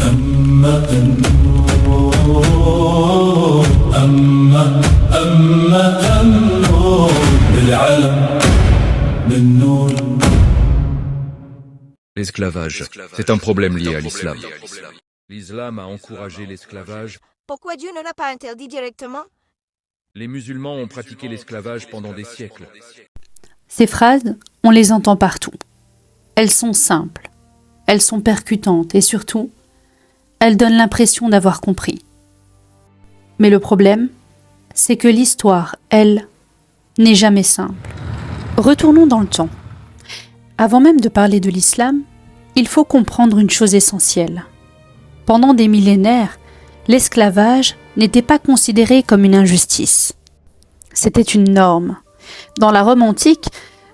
أما النور أما النور بالعلم بالنور. L'esclavage, c'est un problème lié à l'islam. L'islam a encouragé l'esclavage. Pourquoi Dieu ne l'a pas interdit directement? Les musulmans ont pratiqué l'esclavage pendant des siècles. Ces phrases, on les entend partout. Elles sont simples, elles sont percutantes et surtout, elles donnent l'impression d'avoir compris. Mais le problème, c'est que l'histoire, elle, n'est jamais simple. Retournons dans le temps. Avant même de parler de l'islam, il faut comprendre une chose essentielle. Pendant des millénaires, l'esclavage n'était pas considéré comme une injustice. C'était une norme. Dans la Rome antique,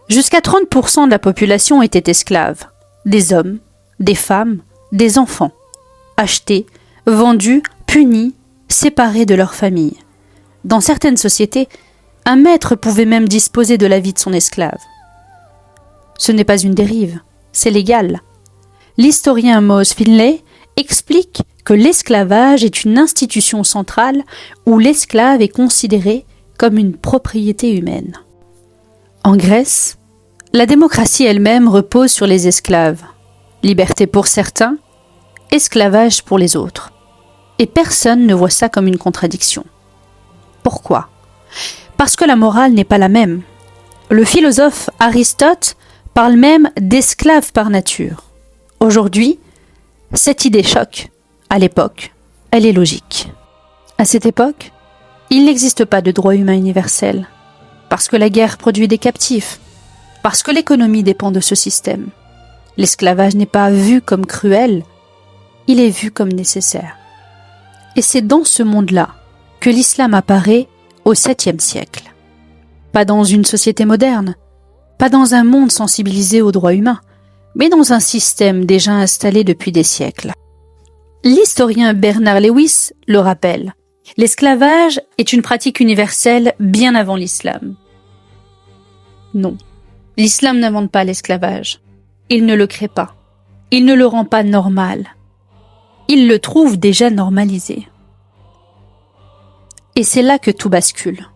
jusqu'à 30% de la population était esclave. Des hommes, des femmes, des enfants. Achetés, vendus, punis, séparés de leur famille. Dans certaines sociétés, un maître pouvait même disposer de la vie de son esclave. Ce n'est pas une dérive, c'est légal. L'historien Mose Finlay explique que l'esclavage est une institution centrale où l'esclave est considéré comme une propriété humaine. En Grèce, la démocratie elle-même repose sur les esclaves. Liberté pour certains, esclavage pour les autres. Et personne ne voit ça comme une contradiction. Pourquoi? Parce que la morale n'est pas la même. Le philosophe Aristote parle même d'esclave par nature. Aujourd'hui, cette idée choque. À l'époque, elle est logique. À cette époque, il n'existe pas de droit humain universel, parce que la guerre produit des captifs, parce que l'économie dépend de ce système. L'esclavage n'est pas vu comme cruel, il est vu comme nécessaire. Et c'est dans ce monde-là que l'islam apparaît au 7e siècle. Pas dans une société moderne, pas dans un monde sensibilisé aux droits humains, mais dans un système déjà installé depuis des siècles. L'historien Bernard Lewis le rappelle. L'esclavage est une pratique universelle bien avant l'islam. Non, l'islam n'invente pas l'esclavage. Il ne le crée pas. Il ne le rend pas normal. Il le trouve déjà normalisé. Et c'est là que tout bascule.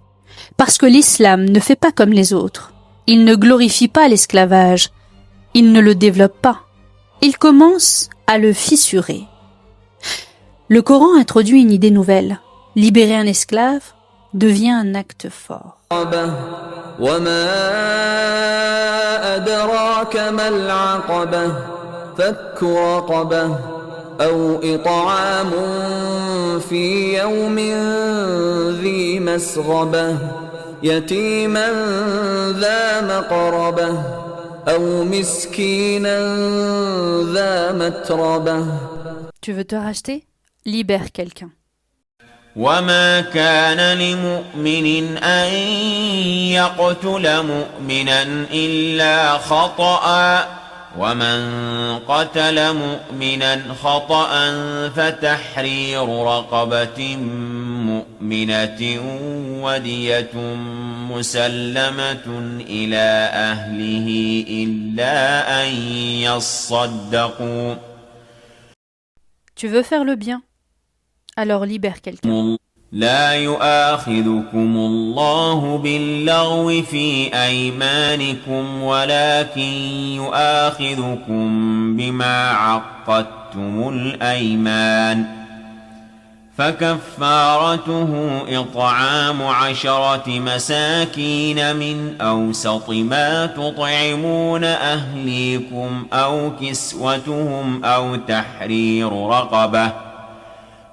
Parce que l'islam ne fait pas comme les autres. Il ne glorifie pas l'esclavage. Il ne le développe pas. Il commence à le fissurer. Le Coran introduit une idée nouvelle. Libérer un esclave devient un acte fort. أو إطعام في يوم ذي مسغبة يتيما ذا مقربة أو مسكينا ذا متربة. Tu veux te racheter? Libère quelqu'un. وما كان لمؤمن أن يقتل مؤمنا إلا خطأ ومن قتل مؤمنا خطأ فتحرير رقبة مؤمنة ودية مسلمة إلى أهله إلا أن يصدقوا. Tu veux faire le bien? Alors libère quelqu'un. لا يؤاخذكم الله باللغو في أيمانكم ولكن يؤاخذكم بما عقدتم الأيمان فكفارته إطعام 10 مساكين من أوسط ما تطعمون أهليكم أو كسوتهم أو تحرير رقبة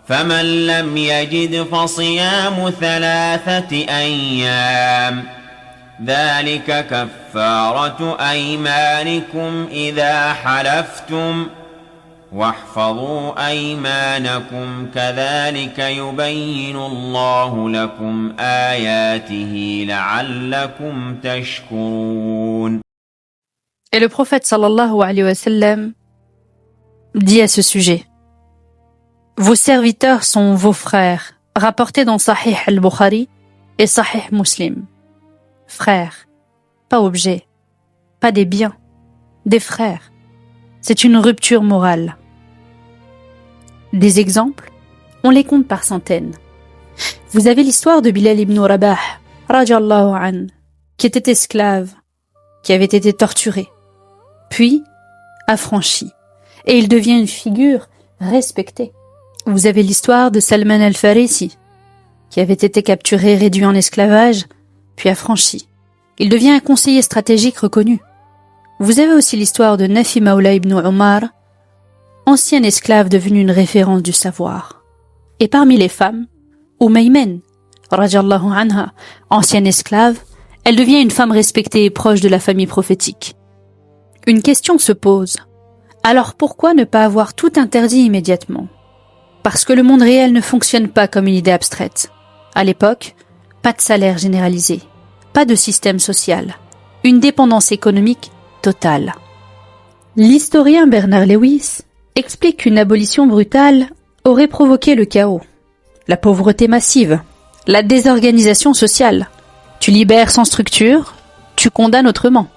فمن لم يجد فصيام 3 أيام ذلك كفارة أيمانكم إذا حلفتم واحفظوا أيمانكم كذلك يبين الله لكم آياته لعلكم تشكرون. Et le prophète sallallahu alayhi wa sallam dit à ce sujet: Vos serviteurs sont vos frères, rapporté dans Sahih al-Bukhari et Sahih Muslim. Frères, pas objets, pas des biens, des frères. C'est une rupture morale. Des exemples, on les compte par centaines. Vous avez l'histoire de Bilal ibn Rabah, radiyallahu an, qui était esclave, qui avait été torturé, puis affranchi, et il devient une figure respectée. Vous avez l'histoire de Salman al-Farisi, qui avait été capturé, réduit en esclavage, puis affranchi. Il devient un conseiller stratégique reconnu. Vous avez aussi l'histoire de Nafi Maula ibn Omar, ancienne esclave devenue une référence du savoir. Et parmi les femmes, Umaymen, radiyallahu anha, ancienne esclave, elle devient une femme respectée et proche de la famille prophétique. Une question se pose. Alors pourquoi ne pas avoir tout interdit immédiatement? Parce que le monde réel ne fonctionne pas comme une idée abstraite. À l'époque, pas de salaire généralisé, pas de système social, une dépendance économique totale. L'historien Bernard Lewis explique qu'une abolition brutale aurait provoqué le chaos, la pauvreté massive, la désorganisation sociale. Tu libères sans structure, tu condamnes autrement.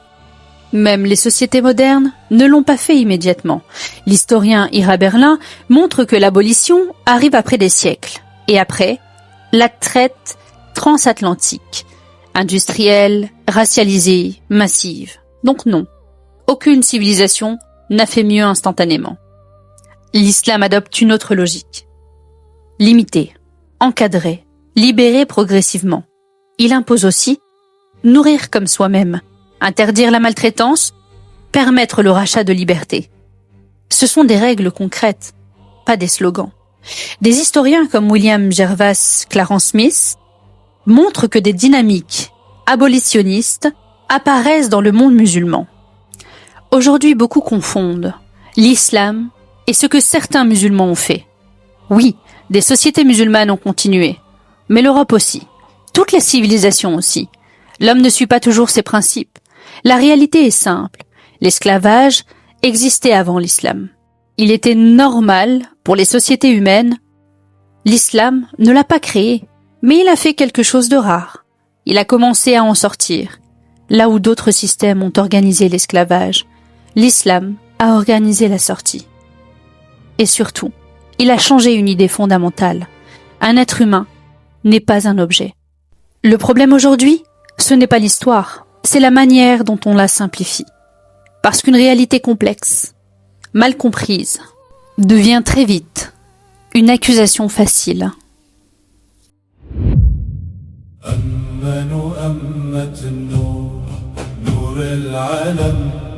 Même les sociétés modernes ne l'ont pas fait immédiatement. L'historien Ira Berlin montre que l'abolition arrive après des siècles. Et après, la traite transatlantique, industrielle, racialisée, massive. Donc non, aucune civilisation n'a fait mieux instantanément. L'islam adopte une autre logique. Limiter, encadrer, libérer progressivement. Il impose aussi nourrir comme soi-même, interdire la maltraitance, permettre le rachat de liberté. Ce sont des règles concrètes, pas des slogans. Des historiens comme William Gervas Clarence Smith montrent que des dynamiques abolitionnistes apparaissent dans le monde musulman. Aujourd'hui, beaucoup confondent l'islam et ce que certains musulmans ont fait. Oui, des sociétés musulmanes ont continué, mais l'Europe aussi. Toutes les civilisations aussi. L'homme ne suit pas toujours ses principes. La réalité est simple. L'esclavage existait avant l'islam. Il était normal pour les sociétés humaines. L'islam ne l'a pas créé, mais il a fait quelque chose de rare. Il a commencé à en sortir. Là où d'autres systèmes ont organisé l'esclavage, l'islam a organisé la sortie. Et surtout, il a changé une idée fondamentale. Un être humain n'est pas un objet. Le problème aujourd'hui, ce n'est pas l'histoire, c'est la manière dont on la simplifie. Parce qu'une réalité complexe, mal comprise, devient très vite une accusation facile. أمة النور نور العالم